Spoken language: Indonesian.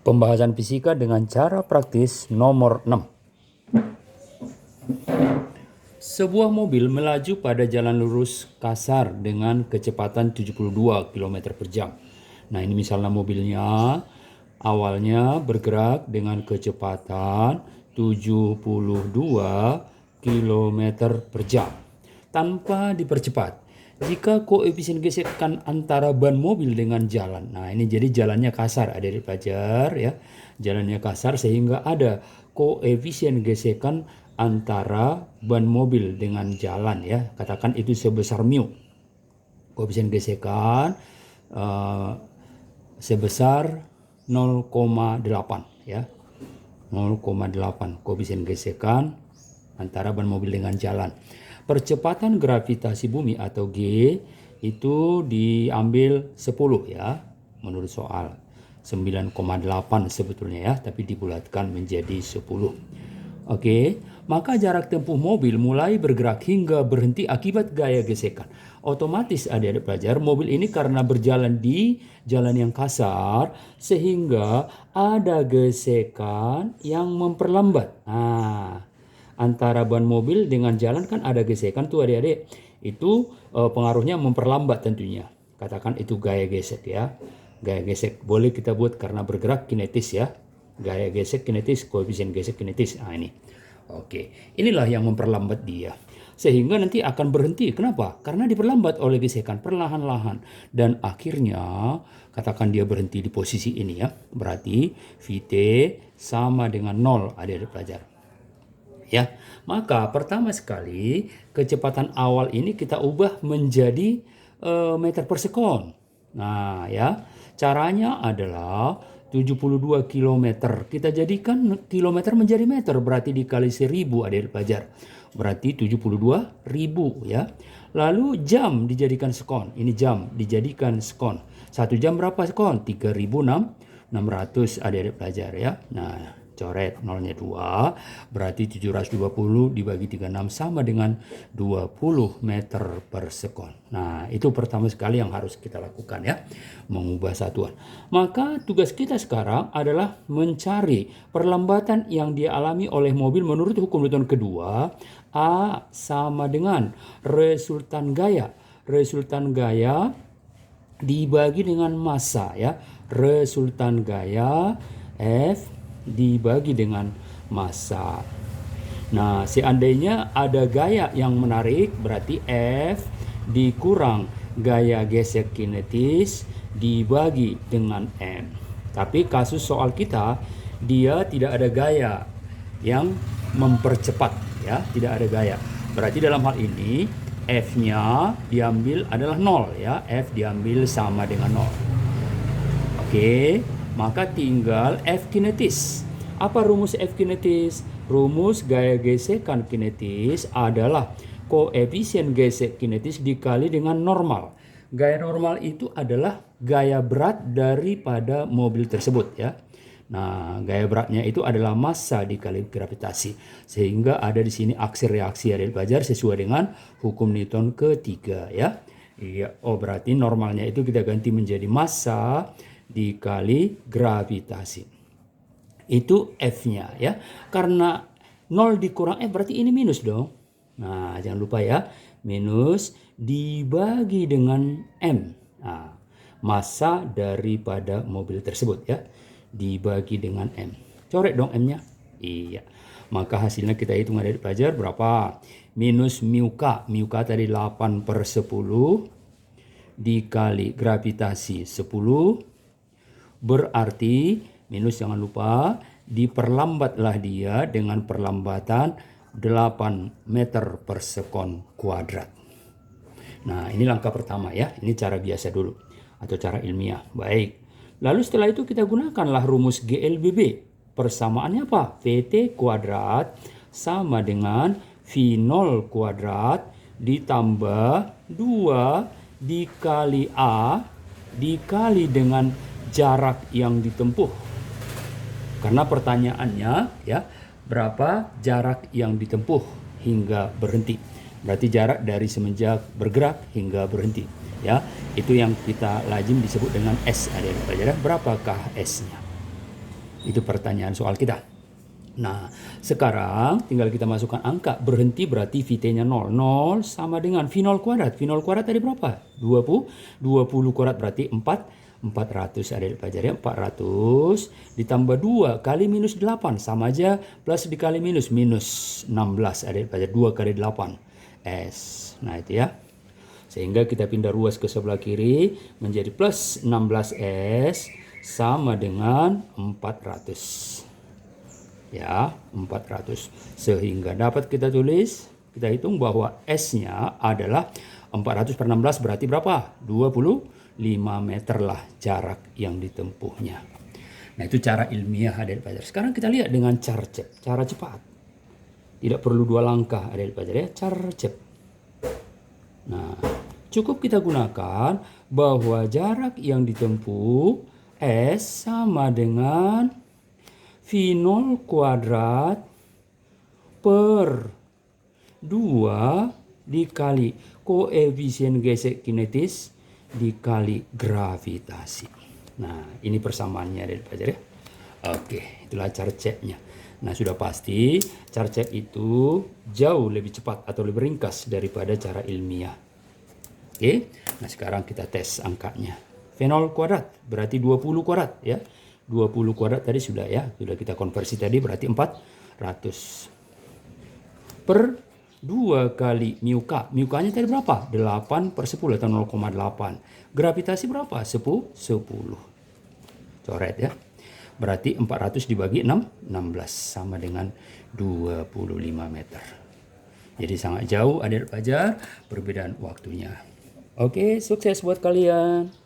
Pembahasan fisika dengan cara praktis nomor 6. Sebuah mobil melaju pada jalan lurus kasar dengan kecepatan 72 km per jam. Nah, ini misalnya mobilnya awalnya bergerak dengan kecepatan 72 km per jam tanpa dipercepat. Jika koefisien gesekan antara ban mobil dengan jalan, nah ini jadi jalannya kasar, adik-adik pelajar ya, jalannya kasar sehingga ada koefisien gesekan antara ban mobil dengan jalan ya, katakan itu sebesar mu. Koefisien gesekan sebesar 0,8 ya, 0,8 koefisien gesekan antara ban mobil dengan jalan. Percepatan gravitasi bumi atau G itu diambil 10 ya, menurut soal 9,8 sebetulnya ya, tapi dibulatkan menjadi 10. Oke, maka jarak tempuh mobil mulai bergerak hingga berhenti akibat gaya gesekan. Otomatis adik-adik pelajar, mobil ini karena berjalan di jalan yang kasar sehingga ada gesekan yang memperlambat. Nah, antara ban mobil dengan jalan kan ada gesekan tuh adik-adik. Itu pengaruhnya memperlambat tentunya. Katakan itu gaya gesek ya. Gaya gesek boleh kita buat karena bergerak kinetis ya. Gaya gesek kinetis, koefisien gesek kinetis. Nah ini. Oke, inilah yang memperlambat dia. Sehingga nanti akan berhenti. Kenapa? Karena diperlambat oleh gesekan perlahan-lahan. Dan akhirnya katakan dia berhenti di posisi ini ya. Berarti Vt sama dengan 0 adik-adik pelajar. Ya, maka pertama sekali kecepatan awal ini kita ubah menjadi meter per sekon. Nah, ya, caranya adalah 72 km. Kita jadikan kilometer menjadi meter, berarti dikali 1000 adik-adik pelajar. Berarti 72.000 ya. Lalu jam dijadikan sekon. Ini jam dijadikan sekon. 1 jam berapa sekon? 3.600 adik-adik pelajar ya. Nah, coret nolnya 2, berarti 720 dibagi 36 sama dengan 20 meter per sekon. Nah, itu pertama sekali yang harus kita lakukan ya, mengubah satuan. Maka tugas kita sekarang adalah mencari perlambatan yang dialami oleh mobil menurut hukum Newton kedua. A sama dengan resultan gaya. Resultan gaya dibagi dengan massa ya. Resultan gaya F dibagi dengan massa. Nah, seandainya ada gaya yang menarik, berarti F dikurang gaya gesek kinetis dibagi dengan M. Tapi kasus soal kita, dia tidak ada gaya yang mempercepat ya, tidak ada gaya. Berarti dalam hal ini F-nya diambil adalah 0 ya, F diambil sama dengan 0. Oke. Maka tinggal F kinetis. Apa rumus F kinetis? Rumus gaya gesekan kinetis adalah koefisien gesek kinetis dikali dengan normal. Gaya normal itu adalah gaya berat daripada mobil tersebut ya. Nah, gaya beratnya itu adalah massa dikali gravitasi. Sehingga ada di sini aksi reaksi adik pelajar sesuai dengan hukum Newton ketiga ya. Iya, oh berarti normalnya itu kita ganti menjadi massa dikali gravitasi. Itu F-nya ya. Karena 0 dikurang F berarti ini minus dong. Nah, jangan lupa ya. Minus dibagi dengan M. Nah, massa daripada mobil tersebut ya. Dibagi dengan M. Coret dong M-nya. Iya. Maka hasilnya kita hitung adik pelajar berapa? Minus mu K. Mu K tadi 8 per 10 dikali gravitasi 10. Berarti minus jangan lupa diperlambatlah dia dengan perlambatan 8 meter per sekon kuadrat. Nah, ini langkah pertama ya. Ini cara biasa dulu atau cara ilmiah. Baik. Lalu setelah itu kita gunakanlah rumus GLBB. Persamaannya apa? VT kuadrat sama dengan V0 kuadrat ditambah 2 dikali A dikali dengan jarak yang ditempuh. Karena pertanyaannya ya, berapa jarak yang ditempuh hingga berhenti. Berarti jarak dari semenjak bergerak hingga berhenti ya. Itu yang kita lazim disebut dengan S. Ada berapakah S-nya? Itu pertanyaan soal kita. Nah, sekarang tinggal kita masukkan angka. Berhenti berarti VT-nya 0. 0 sama dengan V0 kuadrat. V0 kuadrat tadi berapa? 20. 20 kuadrat berarti 400 adik pelajar ya. 400 ditambah 2 kali minus 8. Sama aja plus dikali minus. Minus 16 adik pelajar. 2 kali 8. S. Nah itu ya. Sehingga kita pindah ruas ke sebelah kiri menjadi plus 16S sama dengan 400. Ya, 400. Sehingga dapat kita tulis, kita hitung bahwa S-nya adalah 400 per 16 berarti berapa? 25 meter lah jarak yang ditempuhnya. Nah, itu cara ilmiah adik pelajar. Sekarang kita lihat dengan cara cepat. Tidak perlu 2 langkah adik pelajar ya, cara cepat. Nah, cukup kita gunakan bahwa jarak yang ditempuh S sama dengan V0 kuadrat per 2 dikali koefisien gesek kinetis dikali gravitasi. Nah, ini persamaannya dari pelajar ya. Oke, itulah cara ceknya. Nah, sudah pasti cara cek itu jauh lebih cepat atau lebih ringkas daripada cara ilmiah. Oke, nah sekarang kita tes angkanya. V0 kuadrat berarti 20 kuadrat ya. 20 kuadrat tadi sudah ya, sudah kita konversi tadi berarti 400 per 2 kali mu k. Mu k-nya tadi berapa? 8 per 10 atau 0,8. Gravitasi berapa? 10. Coret ya. Berarti 400 dibagi 6, 16 sama dengan 25 meter. Jadi sangat jauh adik pelajar perbedaan waktunya. Oke, sukses buat kalian.